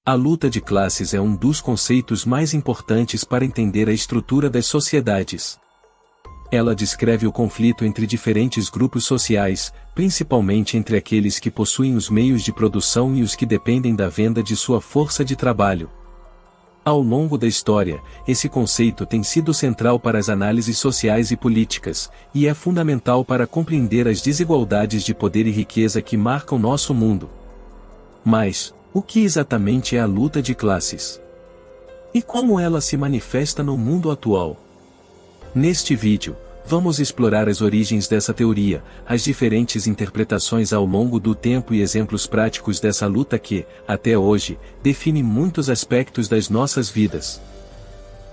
A luta de classes é um dos conceitos mais importantes para entender a estrutura das sociedades. Ela descreve o conflito entre diferentes grupos sociais, principalmente entre aqueles que possuem os meios de produção e os que dependem da venda de sua força de trabalho. Ao longo da história, esse conceito tem sido central para as análises sociais e políticas, e é fundamental para compreender as desigualdades de poder e riqueza que marcam nosso mundo. Mas, o que exatamente é a luta de classes? E como ela se manifesta no mundo atual? Neste vídeo, vamos explorar as origens dessa teoria, as diferentes interpretações ao longo do tempo e exemplos práticos dessa luta que, até hoje, define muitos aspectos das nossas vidas.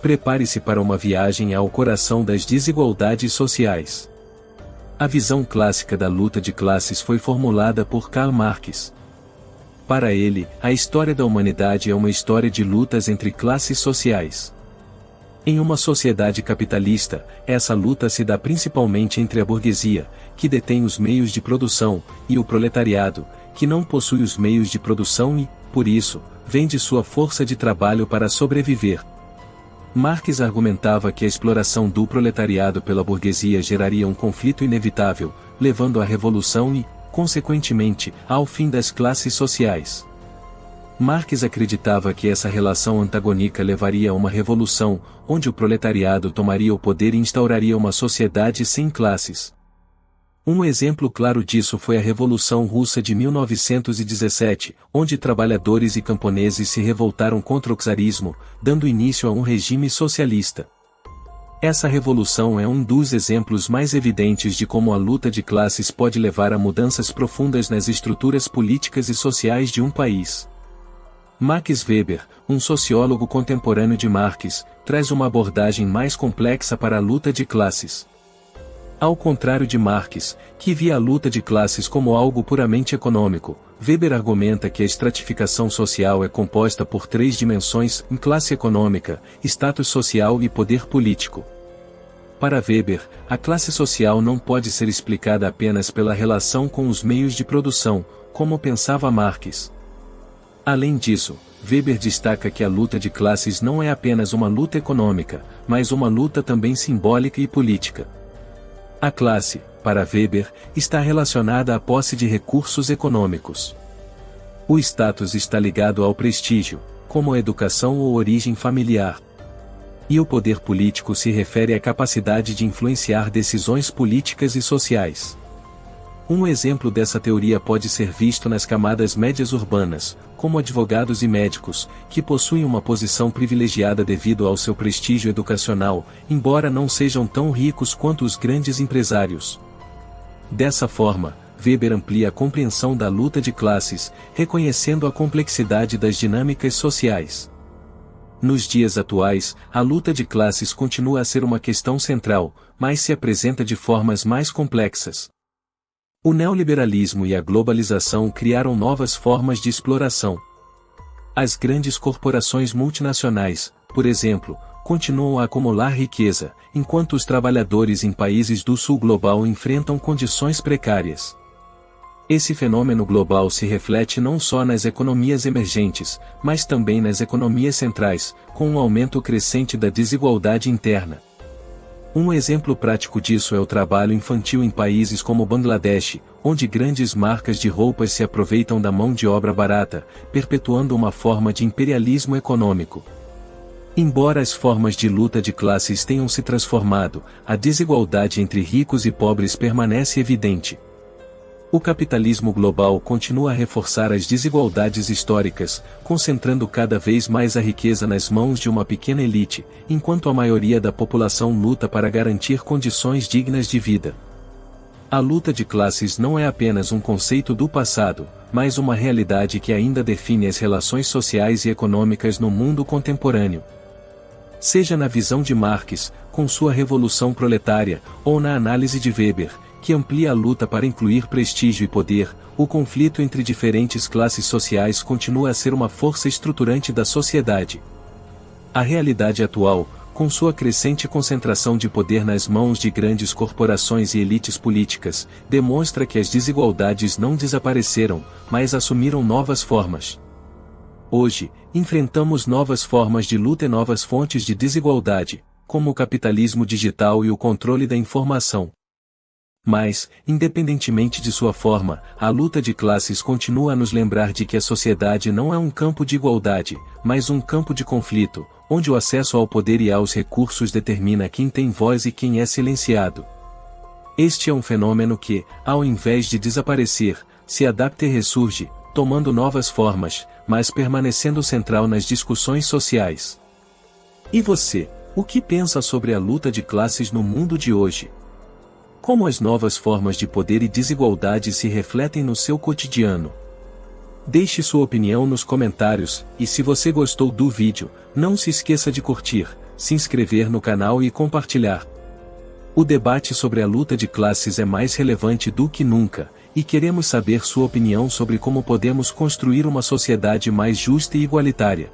Prepare-se para uma viagem ao coração das desigualdades sociais. A visão clássica da luta de classes foi formulada por Karl Marx. Para ele, a história da humanidade é uma história de lutas entre classes sociais. Em uma sociedade capitalista, essa luta se dá principalmente entre a burguesia, que detém os meios de produção, e o proletariado, que não possui os meios de produção e, por isso, vende sua força de trabalho para sobreviver. Marx argumentava que a exploração do proletariado pela burguesia geraria um conflito inevitável, levando à revolução e, consequentemente, ao fim das classes sociais. Marx acreditava que essa relação antagônica levaria a uma revolução, onde o proletariado tomaria o poder e instauraria uma sociedade sem classes. Um exemplo claro disso foi a Revolução Russa de 1917, onde trabalhadores e camponeses se revoltaram contra o czarismo, dando início a um regime socialista. Essa revolução é um dos exemplos mais evidentes de como a luta de classes pode levar a mudanças profundas nas estruturas políticas e sociais de um país. Max Weber, um sociólogo contemporâneo de Marx, traz uma abordagem mais complexa para a luta de classes. Ao contrário de Marx, que via a luta de classes como algo puramente econômico, Weber argumenta que a estratificação social é composta por três dimensões: classe econômica, status social e poder político. Para Weber, a classe social não pode ser explicada apenas pela relação com os meios de produção, como pensava Marx. Além disso, Weber destaca que a luta de classes não é apenas uma luta econômica, mas uma luta também simbólica e política. A classe, para Weber, está relacionada à posse de recursos econômicos. O status está ligado ao prestígio, como a educação ou origem familiar. E o poder político se refere à capacidade de influenciar decisões políticas e sociais. Um exemplo dessa teoria pode ser visto nas camadas médias urbanas, como advogados e médicos, que possuem uma posição privilegiada devido ao seu prestígio educacional, embora não sejam tão ricos quanto os grandes empresários. Dessa forma, Weber amplia a compreensão da luta de classes, reconhecendo a complexidade das dinâmicas sociais. Nos dias atuais, a luta de classes continua a ser uma questão central, mas se apresenta de formas mais complexas. O neoliberalismo e a globalização criaram novas formas de exploração. As grandes corporações multinacionais, por exemplo, continuam a acumular riqueza, enquanto os trabalhadores em países do sul global enfrentam condições precárias. Esse fenômeno global se reflete não só nas economias emergentes, mas também nas economias centrais, com um aumento crescente da desigualdade interna. Um exemplo prático disso é o trabalho infantil em países como Bangladesh, onde grandes marcas de roupas se aproveitam da mão de obra barata, perpetuando uma forma de imperialismo econômico. Embora as formas de luta de classes tenham se transformado, a desigualdade entre ricos e pobres permanece evidente. O capitalismo global continua a reforçar as desigualdades históricas, concentrando cada vez mais a riqueza nas mãos de uma pequena elite, enquanto a maioria da população luta para garantir condições dignas de vida. A luta de classes não é apenas um conceito do passado, mas uma realidade que ainda define as relações sociais e econômicas no mundo contemporâneo. Seja na visão de Marx, com sua revolução proletária, ou na análise de Weber, que amplia a luta para incluir prestígio e poder, o conflito entre diferentes classes sociais continua a ser uma força estruturante da sociedade. A realidade atual, com sua crescente concentração de poder nas mãos de grandes corporações e elites políticas, demonstra que as desigualdades não desapareceram, mas assumiram novas formas. Hoje, enfrentamos novas formas de luta e novas fontes de desigualdade, como o capitalismo digital e o controle da informação. Mas, independentemente de sua forma, a luta de classes continua a nos lembrar de que a sociedade não é um campo de igualdade, mas um campo de conflito, onde o acesso ao poder e aos recursos determina quem tem voz e quem é silenciado. Este é um fenômeno que, ao invés de desaparecer, se adapta e ressurge, tomando novas formas, mas permanecendo central nas discussões sociais. E você, o que pensa sobre a luta de classes no mundo de hoje? Como as novas formas de poder e desigualdade se refletem no seu cotidiano? Deixe sua opinião nos comentários, e se você gostou do vídeo, não se esqueça de curtir, se inscrever no canal e compartilhar. O debate sobre a luta de classes é mais relevante do que nunca, e queremos saber sua opinião sobre como podemos construir uma sociedade mais justa e igualitária.